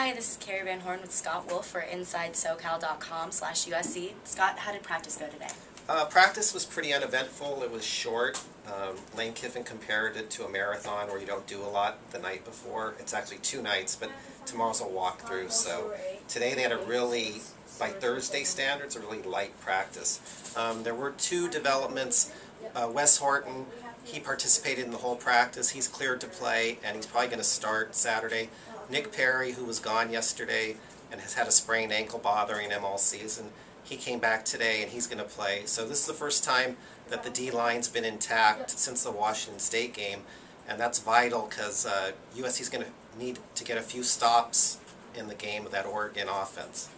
Hi, this is Carrie Van Horn with Scott Wolf for InsideSoCal.com/USC. Scott, how did practice go today? Practice was pretty uneventful. It was short. Lane Kiffin compared it to a marathon where you don't do a lot the night before. It's actually 2 nights, but tomorrow's a walkthrough. So today they had a really, by Thursday standards, a really light practice. There were 2 developments. Wes Horton, he participated in the whole practice. He's cleared to play, and he's probably going to start Saturday. Nick Perry, who was gone yesterday and has had a sprained ankle bothering him all season, he came back today and he's going to play. So this is the first time that the D-line's been intact since the Washington State game, and that's vital because USC's going to need to get a few stops in the game with that Oregon offense.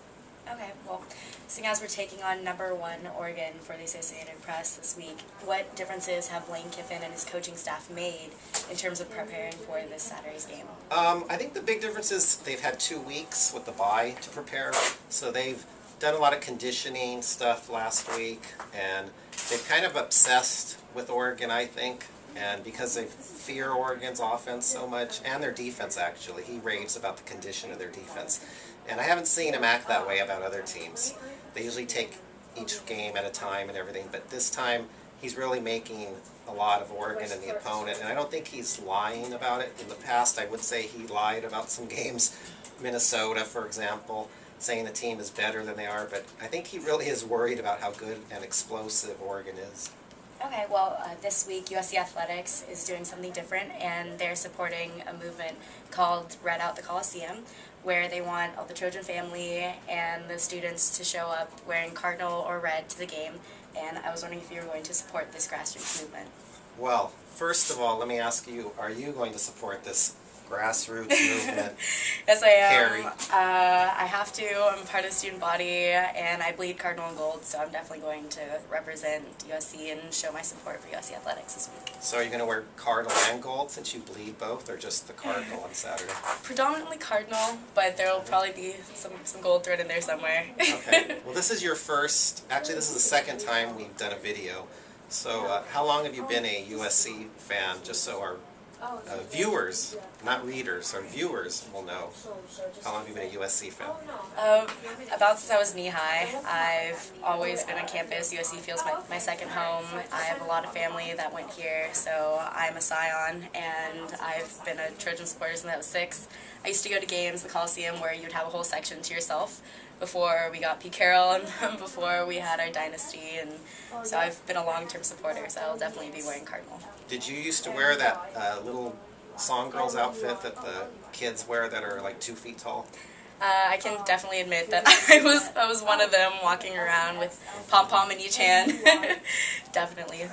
Okay, well, seeing as we're taking on #1 Oregon for the Associated Press this week, what differences have Lane Kiffin and his coaching staff made in terms of preparing for this Saturday's game? I think the big difference is they've had 2 weeks with the bye to prepare, so they've done a lot of conditioning stuff last week, and they've kind of obsessed with Oregon, I think, and because they fear Oregon's offense so much, and their defense actually. He raves about the condition of their defense. And I haven't seen him act that way about other teams. They usually take each game at a time and everything, but this time he's really making a lot of Oregon and the opponent, and I don't think he's lying about it. In the past, I would say he lied about some games, Minnesota, for example, saying the team is better than they are, but I think he really is worried about how good and explosive Oregon is. Okay, well, this week USC Athletics is doing something different, and they're supporting a movement called Red Out the Coliseum, where they want all the Trojan family and the students to show up wearing cardinal or red to the game, and I was wondering if you were going to support this grassroots movement. Well, first of all, let me ask you, are you going to support this grassroots movement? Yes, I am. Carrie. I have to. I'm part of the student body, and I bleed cardinal and gold, so I'm definitely going to represent USC and show my support for USC Athletics this week. So are you going to wear cardinal and gold since you bleed both, or just the cardinal on Saturday? Predominantly cardinal, but there will probably be some gold thread in there somewhere. Okay. Well, this is your first, actually this is the second time we've done a video. So how long have you been a USC fan, just so our viewers, not readers, our viewers will know? How long have you been a USC fan? About since I was knee-high. I've always been on campus. USC feels my second home. I have a lot of family that went here, so I'm a Scion, and I've been a Trojan supporter since I was 6. I used to go to games at the Coliseum where you'd have a whole section to yourself before we got Pete Carroll and before we had our dynasty, and so I've been a long-term supporter, so I'll definitely be wearing cardinal. Did you used to wear that little song girl's outfit that the kids wear that are like 2 feet tall? I can definitely admit that I was one of them, walking around with pom-pom in each hand. Definitely.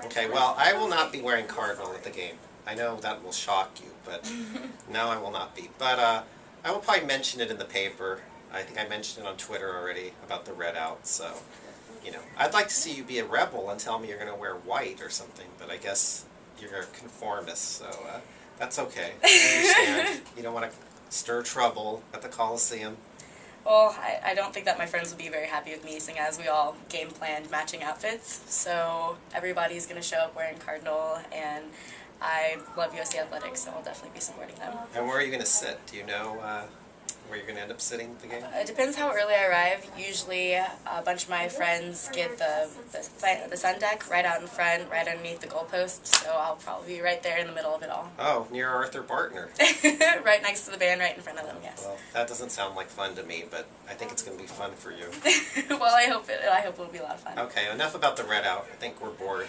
Okay, well, I will not be wearing cardinal at the game. I know that will shock you, but no, I will not be. But I will probably mention it in the paper. I think I mentioned it on Twitter already about the red out, so, you know. I'd like to see you be a rebel and tell me you're going to wear white or something, but I guess you're a conformist, so that's okay. I understand. You don't want to stir trouble at the Coliseum. Well, I don't think that my friends would be very happy with me, seeing as we all game planned matching outfits, so everybody's going to show up wearing cardinal, and I love USC Athletics, so I'll definitely be supporting them. And where are you going to sit? Do you know where you're going to end up sitting at the game? It depends how early I arrive. Usually a bunch of my friends get the sun deck right out in front, right underneath the goalpost, so I'll probably be right there in the middle of it all. Oh, near Arthur Bartner. Right next to the band, right in front of them, yes. Well, that doesn't sound like fun to me, but I think it's going to be fun for you. Well, I hope it'll be a lot of fun. Okay, enough about the red out. I think we're bored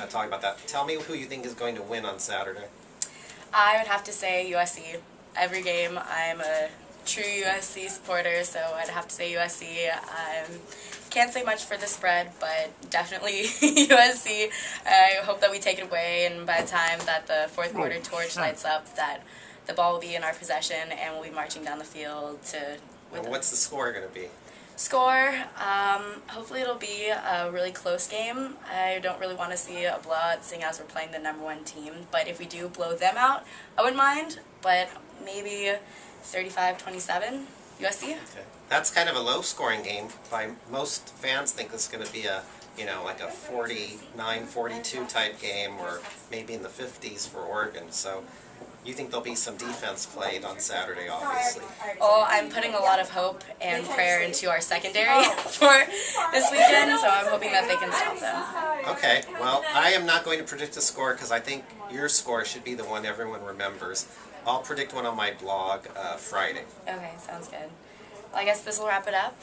talking about that. Tell me who you think is going to win on Saturday. I would have to say USC. Every game I'm a true USC supporter, so I'd have to say USC. Can't say much for the spread, but definitely USC. I hope that we take it away, and by the time that the fourth quarter torch lights up, that the ball will be in our possession, and we'll be marching down the field to. And what's the score going to be? Score, hopefully it'll be a really close game. I don't really want to see a blowout, seeing as we're playing the #1 team, but if we do blow them out, I wouldn't mind, but maybe 35-27, USC. Okay. That's kind of a low-scoring game. Most fans think this is going to be a, like a 49-42 type game, or maybe in the 50s for Oregon. So You think there'll be some defense played on Saturday, obviously. Well, I'm putting a lot of hope and prayer into our secondary for this weekend, so I'm hoping that they can stop them. Okay, well, I am not going to predict the score because I think your score should be the one everyone remembers. I'll predict one on my blog Friday. Okay, sounds good. Well, I guess this will wrap it up.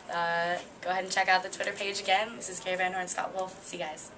Go ahead and check out the Twitter page again. This is Carrie Van Horn, Scott Wolf. See you guys.